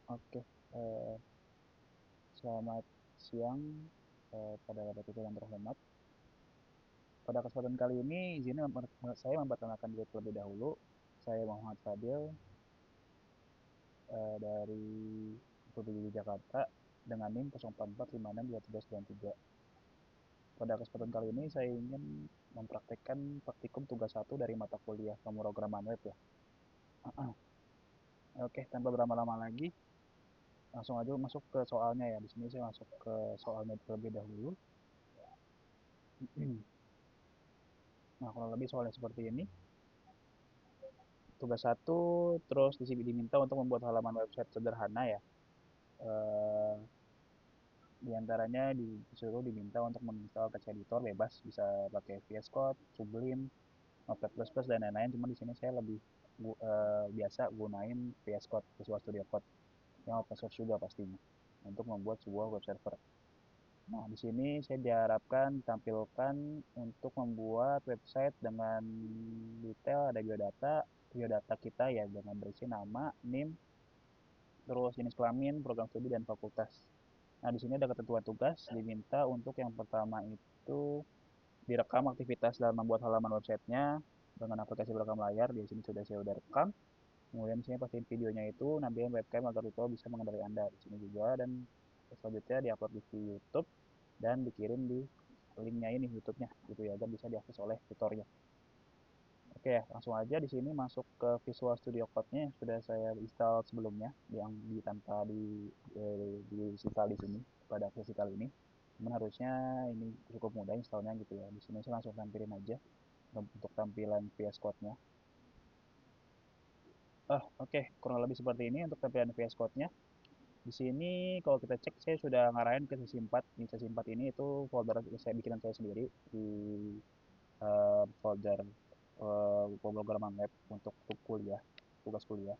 Oke, eh, selamat siang pada Bapak Ibu yang terhormat. Pada kesempatan kali ini, saya memperkenalkan diri terlebih dahulu. Saya Muhammad Fadil dari Provinsi Jakarta dengan NIM 04456233. Pada kesempatan kali ini, saya ingin mempraktekkan praktikum tugas 1 dari mata kuliah pemrograman web ya. Oke, tanpa berlama-lama lagi, langsung aja masuk ke soalnya ya. Di sini saya masuk ke soalnya terlebih dahulu. Nah, kalau lebih soalnya seperti ini. Tugas satu, terus di sini diminta untuk membuat halaman website sederhana ya. Eh, di antaranya disuruh diminta untuk menginstal text editor bebas, bisa pakai VS Code, Sublime, Notepad++, dan lain-lain. Cuma di sini saya lebih biasa gunain VS Code, Visual Studio Code, yang open source juga pastinya, untuk membuat sebuah web server. Nah, di sini saya diharapkan tampilkan untuk membuat website dengan detail, ada biodata, biodata kita ya dengan berisi nama, NIM, terus jenis kelamin, program studi, dan fakultas. Nah, di sini ada ketentuan tugas, diminta untuk yang pertama itu direkam aktivitas dalam membuat halaman websitenya dengan aplikasi perekam layar. Di sini sudah rekam. Kemudian di sini pastiin videonya itu nampilin webcam agar tutorial bisa mengendarai Anda. Di sini juga, dan selanjutnya diupload di YouTube dan dikirim di linknya ini YouTube-nya gitu ya, agar bisa diakses oleh tutornya. Oke ya, langsung aja di sini masuk ke Visual Studio Code-nya yang sudah saya install sebelumnya, yang tanpa di install di sini pada sesi kali ini. Cuman harusnya ini cukup mudah installnya gitu ya. Di sini saya langsung tampilin aja untuk tampilan VS Code-nya. Oke, kurang lebih seperti ini untuk tampilan VS Code-nya. Di sini kalau kita cek saya sudah ngarahin ke sesi 4. Di sesi 4 ini itu folder saya bikinan saya sendiri di folder pemrograman web untuk kuliah, tugas kuliah.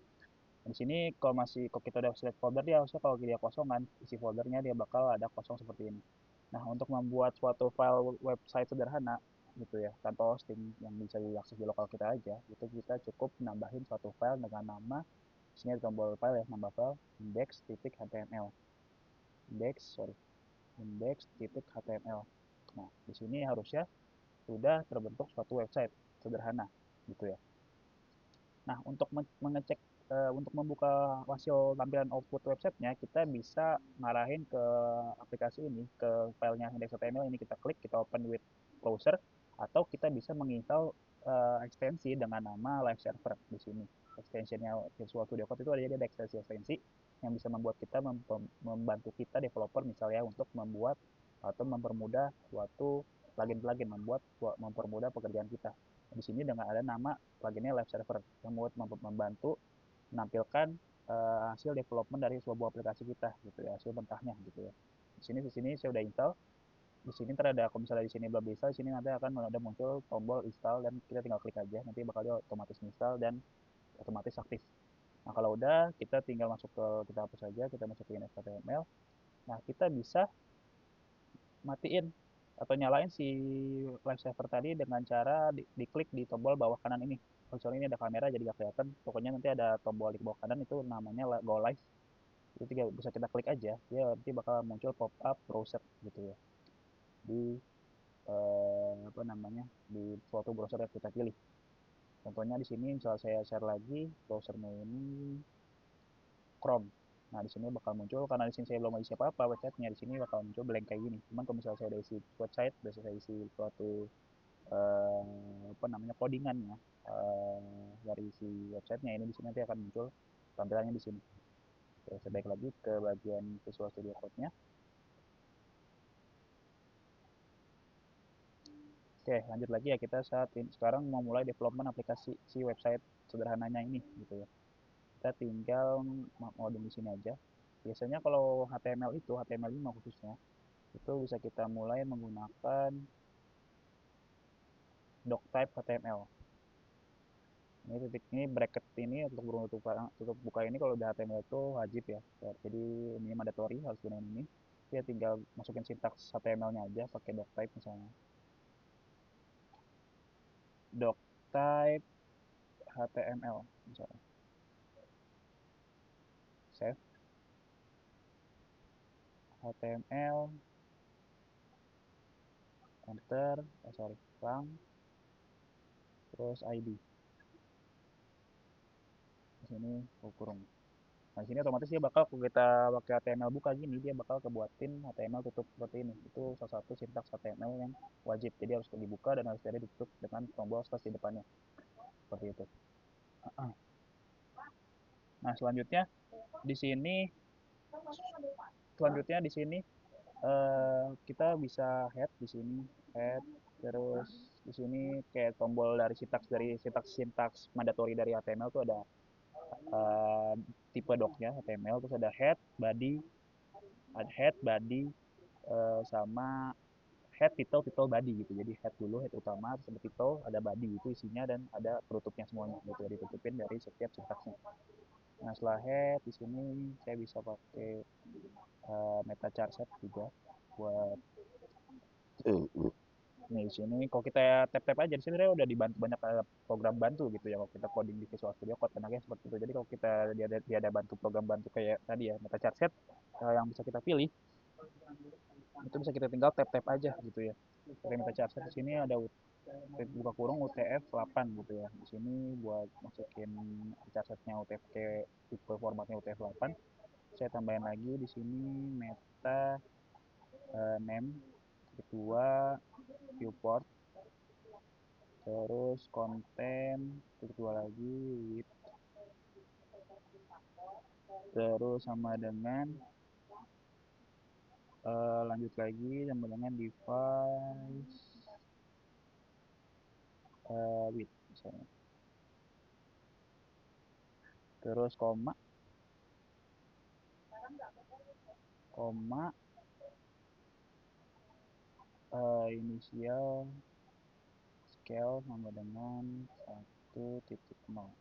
Di sini kalau kita udah select folder, dia harusnya kalau dia kosongan isi foldernya dia bakal ada kosong seperti ini. Nah, untuk membuat suatu file website sederhana gitu ya, tanpa hosting yang bisa diakses di lokal kita aja, itu kita cukup nambahin suatu file dengan nama, di sini ada tombol file ya, nambah file index.html. Index.html. Nah, di sini harusnya sudah terbentuk suatu website sederhana gitu ya. Nah, untuk mengecek untuk membuka hasil tampilan output websitenya, kita bisa ngarahin ke aplikasi ini, ke filenya index.html ini, kita klik, kita open with browser, atau kita bisa menginstal ekstensi dengan nama live server di sini. Extensionnya Visual Studio Code itu ada ekstensi-ekstensi yang bisa membuat kita membantu kita developer misalnya untuk membuat atau mempermudah suatu plugin-plugin, mempermudah pekerjaan kita. Di sini dengan ada nama pluginnya live server yang buat membantu menampilkan hasil development dari sebuah aplikasi kita gitu ya, hasil mentahnya gitu ya. Di sini saya udah install. Di sini terada kalau misalnya di sini belum install, di sini nanti akan ada muncul tombol install dan kita tinggal klik aja, nanti bakal dia otomatis install dan otomatis aktif. Nah, kalau udah kita tinggal masuk ke, kita hapus saja, kita masukin HTML. Nah, kita bisa matiin atau nyalain si live server tadi dengan cara diklik di tombol bawah kanan ini. Soalnya ini ada kamera jadi gak kelihatan. Pokoknya nanti ada tombol di bawah kanan itu namanya go live. Itu bisa kita klik aja, ya nanti bakal muncul pop up browser gitu ya di apa namanya, di suatu browser yang kita pilih. Contohnya di sini misal saya share lagi browsernya ini Chrome. Nah, di sini bakal muncul, karena di sini saya belum isi apa-apa websitenya, di sini bakal muncul blank kayak gini. Cuman kalau misalnya saya udah isi website, udah saya isi suatu apa namanya, codingannya dari si websitenya ini, di sini nanti akan muncul tampilannya di sini. Oke, saya balik lagi ke bagian Visual Studio Code-nya. Oke, lanjut lagi ya, kita saat ini sekarang mau mulai development aplikasi si website sederhananya ini gitu ya. Kita tinggal modin di sini aja. Biasanya kalau HTML itu, HTML5 khususnya, itu bisa kita mulai menggunakan doctype HTML. Ini titik ini bracket ini untuk tutup buka ini kalau udah HTML itu wajib ya. Jadi ini mandatory harus gunain ini. Dia tinggal masukin sintaks HTML-nya aja pakai doctype misalnya. Doctype HTML misalnya. Save. HTML, enter, lang, terus ID. Di sini kurung. Nah, di sini otomatis dia bakal kalau kita pakai HTML buka gini, dia bakal kebuatin HTML tutup seperti ini. Itu salah satu sintaks HTML yang wajib. Jadi harus dibuka dan harus jadi ditutup dengan tombol slash di depannya. Seperti itu. Nah, selanjutnya di sini kita bisa head di sini, head, terus di sini kayak tombol dari sintaks mandatori dari HTML tuh eh, tipe docnya HTML, terus ada head, body, sama head, title, body gitu. Jadi head dulu, head utama, terus ada title, ada body itu isinya dan ada penutupnya semuanya gitu. Jadi ditutupin dari setiap sintaksnya. Nah, setelah head di sini saya bisa pakai meta charset juga buat nih di sini kalau kita tap-tap aja di sini udah dibantu banyak program bantu gitu ya kalau kita coding di Visual Studio Code enaknya seperti itu. Jadi kalau kita dia ada bantu program bantu kayak tadi ya meta charset yang bisa kita pilih itu bisa kita tinggal tap-tap aja gitu ya. Pakai meta charset di sini ada buka kurung UTF-8 gitu ya. Di sini buat masukin charsetnya UTF tipe formatnya UTF-8 saya tambahin lagi di sini meta name kedua viewport terus konten kedua lagi with terus sama dengan lanjut lagi sama dengan device with misalnya terus koma inisial scale sama dengan 1.0. Nah,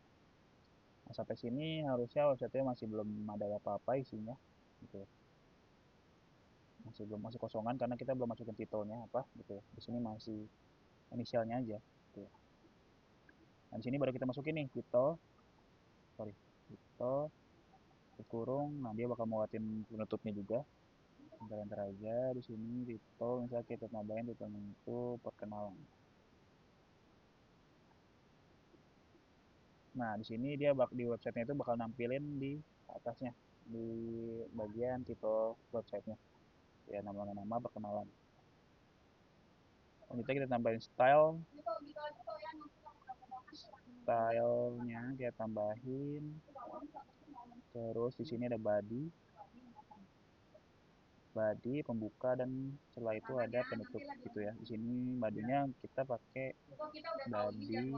sampai sini harusnya website masih belum ada apa-apa isinya gitu ya. Masih kosongan karena kita belum masukin titelnya apa gitu ya. Di sini masih inisialnya aja gitu ya. Nah, di sini baru kita masukin nih titel kurung. Nah, dia bakal muatin penutupnya juga. Enter aja di sini titel misalnya kita tambahin titelnya itu perkenalan. Nah, di sini dia di websitenya itu bakal nampilin di atasnya di bagian titel websitenya ya nama perkenalan. Selanjutnya kita tambahin stylenya kita tambahin terus di sini ada body pembuka dan setelah itu ada penutup gitu ya. Di sini bodynya kita pakai body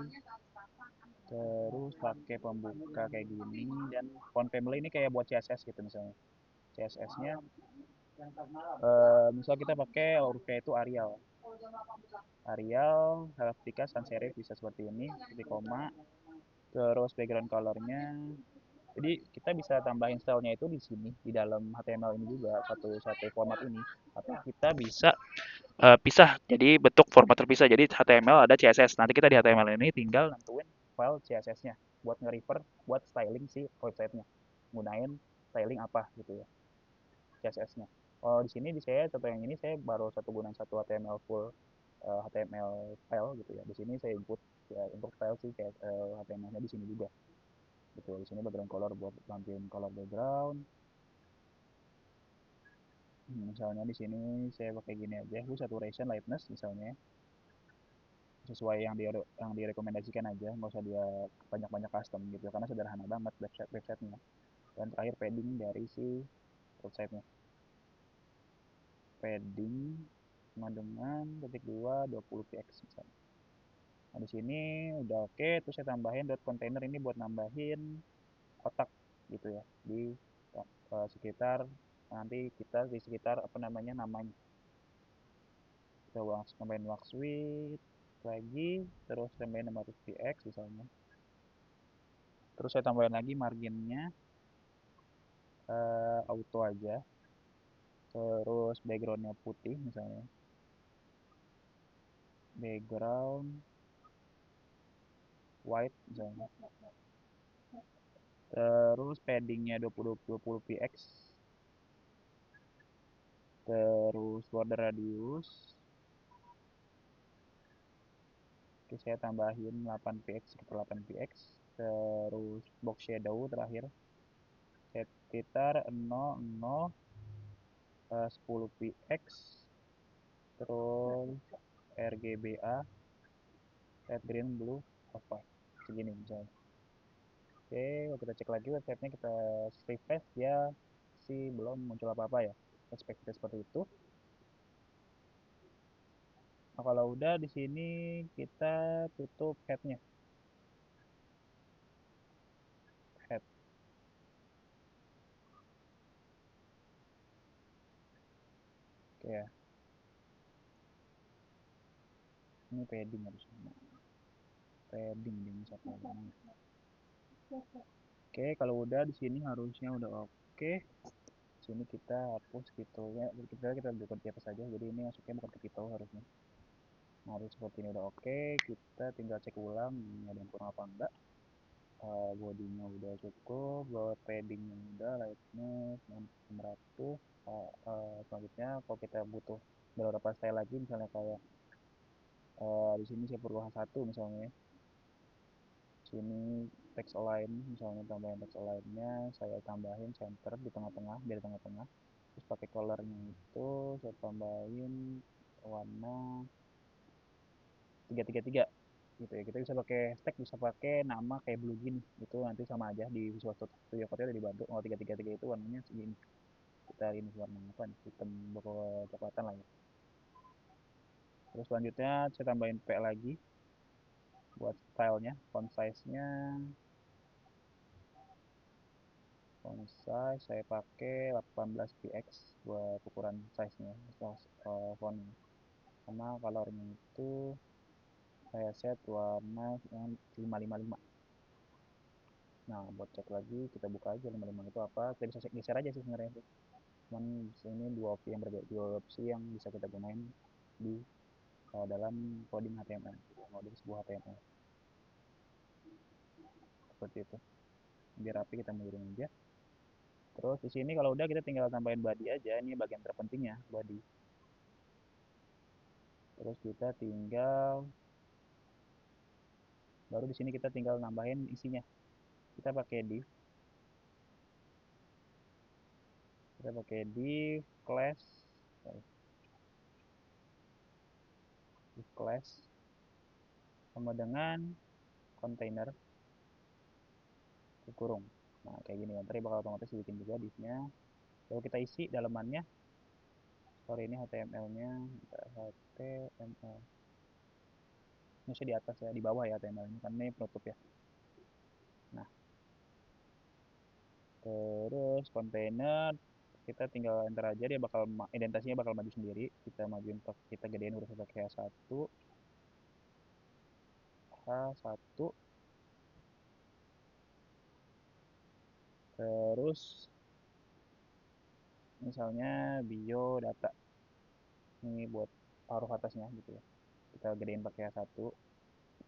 terus pakai pembuka kayak gini dan font family ini kayak buat CSS gitu misalnya. CSS-nya misal kita pakai hurufnya itu Arial, Helvetica, Sans serif bisa seperti ini, seperti koma, terus background colornya. Jadi kita bisa tambahin stylenya itu di sini di dalam HTML ini juga satu format ini. Atau kita bisa pisah jadi bentuk format terpisah. Jadi HTML ada CSS. Nanti kita di HTML ini tinggal nentuin file CSS-nya buat nge-refer buat styling si website-nya. Gunain styling apa gitu ya CSS-nya. Oh, di sini di saya contoh yang ini saya baru gunain satu HTML full HTML file gitu ya. Di sini saya input ya untuk file sih kayak HTML-nya di sini juga. Gitu. Di sini background color buat tampilin color background. Misalnya di sini saya pakai gini aja, hue saturation lightness misalnya. Sesuai yang direkomendasikan aja, nggak usah dia banyak-banyak custom gitu karena sederhana banget websitenya. Dan terakhir padding dari si websitenya. Padding sama dengan titik 20 px misalnya. Nah, di sini udah oke, terus saya tambahin dot container ini buat nambahin kotak gitu ya di sekitar nanti kita di sekitar apa namanya kita tambahin wax width lagi terus tambahin 500 px misalnya terus saya tambahin lagi marginnya auto aja terus backgroundnya putih misalnya background white misalnya terus paddingnya 20 px terus border radius, oke saya tambahin 8px sekitar 8px, terus box shadow terakhir sekitar 10px, terus RGBA red green blue apa segini misalnya. Oke, kalau kita cek lagi websitenya, kita refresh, dia sih belum muncul apa-apa ya, ekspektasi seperti itu. Nah, kalau udah di sini kita tutup headnya, head. Oke ya, ini padding harusnya. Nah, padding di misalnya. Oke, kalau udah di sini harusnya udah oke. Di sini kita hapus titelnya, kita bukan di atas saja, jadi ini masuknya bukan ke titel harusnya. Nah, harus seperti ini udah oke. Kita tinggal cek ulang ini ada yang kurang apa enggak. Bodinya udah cukup, buat paddingnya udah, lightness 600. Selanjutnya kalau kita butuh beberapa style lagi, misalnya kayak di sini saya perlu H1 misalnya, sini text align, misalnya tambahin text align-nya, saya tambahin center di tengah-tengah, biar tengah-tengah. Terus pakai color-nya itu saya tambahin warna 333 gitu ya. Kita bisa pakai stack, bisa pakai nama kayak blue gini, itu nanti sama aja di Visual Studio Code udah dibantu. Oh, 333 itu warnanya segini, kita ini warna apa nih, hitam coklatan lah ya. Terus selanjutnya saya tambahin P lagi buat stylenya, font size-nya, font size saya pakai 18px buat ukuran size-nya, fontnya. Sama colornya itu saya set warna yang 555. Nah, buat cek lagi, kita buka aja 55 itu apa, kita bisa geser aja sih sebenarnya. Cuman ini dua opsi yang berbeda, dua opsi yang bisa kita gunain di dalam coding HTML, coding sebuah HTML seperti itu. Biar rapi kita mundurin aja. Terus di sini kalau udah kita tinggal tambahin body aja, ini bagian terpentingnya body. Terus kita tinggal, baru di sini kita tinggal nambahin isinya. Kita pakai div, class, div class sama dengan container kurung. Nah, kayak gini ya. Nanti bakal otomatis bikin juga divnya. Lalu kita isi dalamannya. Sorry, ini HTML-nya. HTML. Ini di atas ya, di bawah ya HTML-nya. Kan ini penutup ya. Nah, terus container. Kita tinggal enter aja, dia bakal indentasinya bakal maju sendiri. Kita majuin, kita gedein huruf pakai H1. H1. Terus misalnya biodata. Ini buat paruh atasnya gitu ya. Kita gedein pakai H1.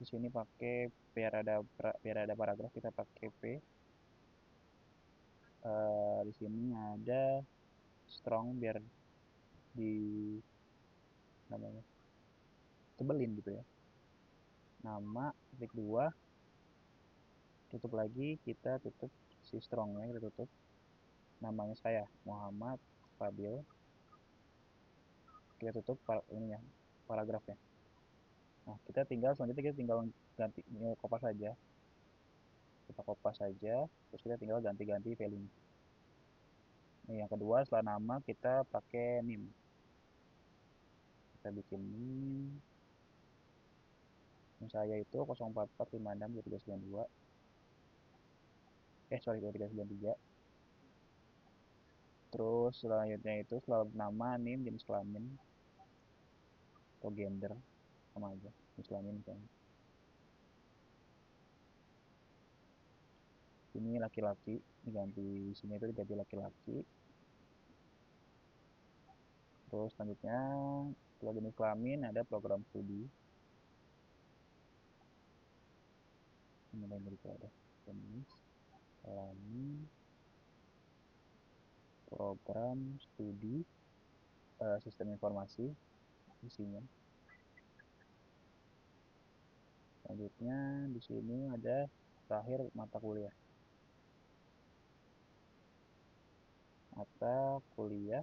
Di sini pakai biar ada paragraf, kita pakai P. Di sini ada strong biar di namanya tebelin gitu ya. Nama klik 2, tutup lagi, kita tutup si strongnya, kita tutup. Namanya saya Muhammad Fadil, kita tutup ininya, paragrafnya. Nah, kita tinggal selanjutnya kita tinggal ganti kopas saja, kita kopas saja, terus kita tinggal ganti-ganti value. Ini yang kedua, setelah nama kita pakai nim, kita bikin nim saya itu 04456232, sorry 2393. Terus selanjutnya itu setelah nama, nim, jenis kelamin atau gender sama aja, jenis kelamin misalnya. Ini laki-laki, diganti sini itu diganti laki-laki. Terus selanjutnya setelah jenis kelamin ada program studi. Ini yang berikut ada jenis kelamin, program studi. sistem informasi isinya. Selanjutnya di sini ada terakhir mata kuliah. Mata kuliah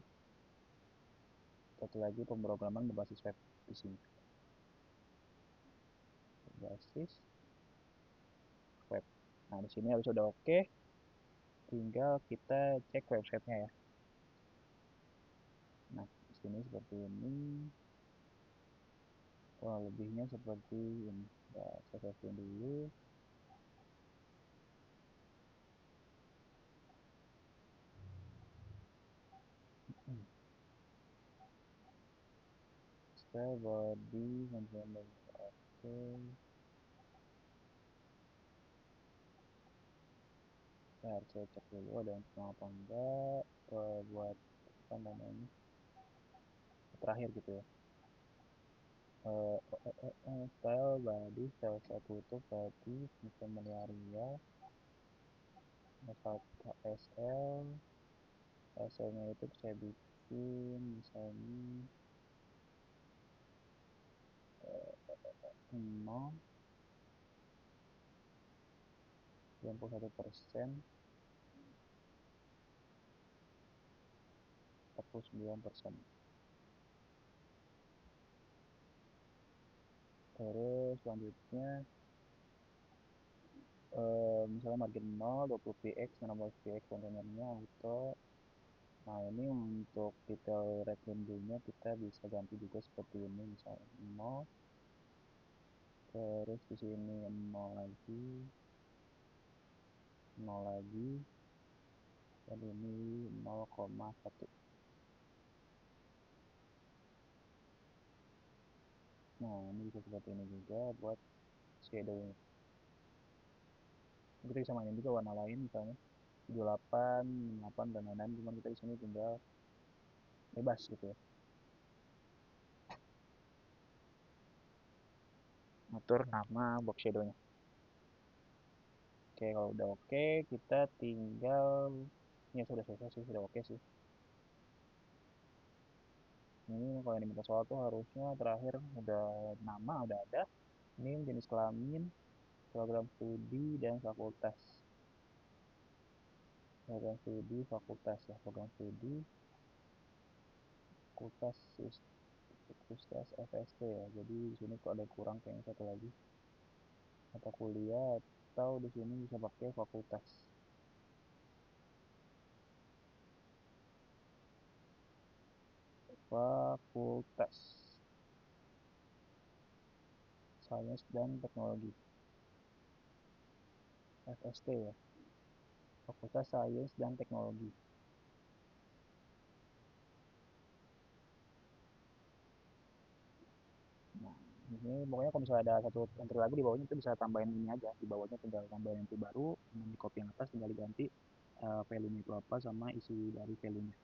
satu lagi pemrograman berbasis web di sini. Berbasis web. Nah, di sini harus sudah oke. Tinggal kita cek websitenya ya. Nah, di sini seperti ini. Kurang lebihnya seperti ini. Ya, saya save dulu. Style body container oke. Nah, saya cek dulu ada yang kurang apa enggak buat apa namanya terakhir gitu ya. Style body style saya tutup tadi multimedia SL SL-nya itu saya bikin misalnya 0 91%, 49%. Terus selanjutnya misalnya margin 0 20 px 16 px kontenernya auto. Nah, ini untuk detail red window-nya kita bisa ganti juga seperti ini misalnya 0. Terus di sini 0 lagi, 0 lagi, dan ini 0,1. Nah, ini bisa seperti ini juga buat shadow-nya. Kita bisa mainin juga warna lain misalnya 78, 8 dan lain-lain. Cuman kita di sini tinggal bebas gitu ya. Atur nama box shadow-nya. Oke, kalau udah oke, kita tinggal ya sudah selesai sih, sudah oke sih. Ini kalau yang diminta soal tuh harusnya terakhir udah nama udah ada, NIM, jenis kelamin, program studi dan fakultas. Program studi fakultas ya, program studi fakultas fakultas FST ya. Jadi di sini kok ada kurang kayaknya satu lagi. Mata kuliah atau di sini bisa pakai fakultas. Fakultas Sains dan Teknologi. FST ya. Fakultas Sains dan Teknologi. Nah, ini pokoknya kalau misalnya ada satu entry lagi di bawahnya itu bisa tambahin ini aja. Di bawahnya tinggal tambahin entry baru, di copy yang atas tinggal diganti value-nya itu apa sama isi dari value-nya.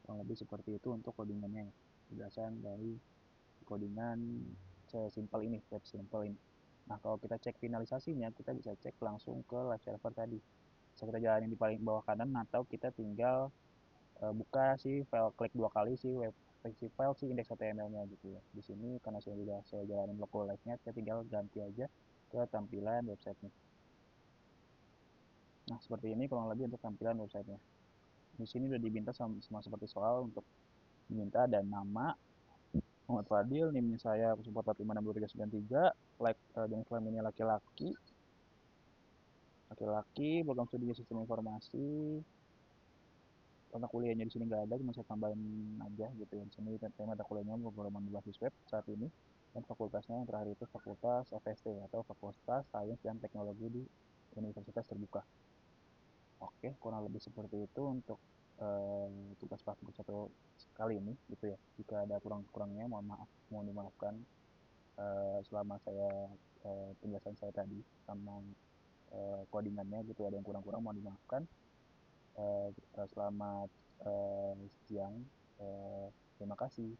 Kurang lebih seperti itu untuk codingannya ya. Penjelasan dari codingan sesimpel ini, web simple ini. Nah, kalau kita cek finalisasinya, kita bisa cek langsung ke live server tadi. Bisa kita jalanin di paling bawah kanan atau kita tinggal buka si file, klik dua kali si web si file si index.html-nya gitu ya. Di sini karena saya jalanin local live-nya, saya tinggal ganti aja ke tampilan websitenya. Nah, seperti ini kurang lebih untuk tampilan websitenya. Di sini udah diminta sama seperti soal untuk diminta ada nama Muhammad Fadil, NIM-nya saya 1456393, like jenis kelaminnya laki-laki, program studinya sistem informasi, mata kuliahnya di sini nggak ada, cuma saya tambahin aja gitu ya. Di sini tema mata kuliahnya pemrograman berbasis web saat ini, dan fakultasnya yang terakhir itu fakultas FST atau Fakultas Sains dan Teknologi di Universitas Terbuka. Oke, kurang lebih seperti itu untuk tugas praktik satu kali ini gitu ya. Jika ada kurang-kurangnya mohon dimaafkan selama saya penjelasan saya tadi sama codingannya gitu ada yang kurang-kurang mohon dimaafkan. Selamat siang. Terima kasih.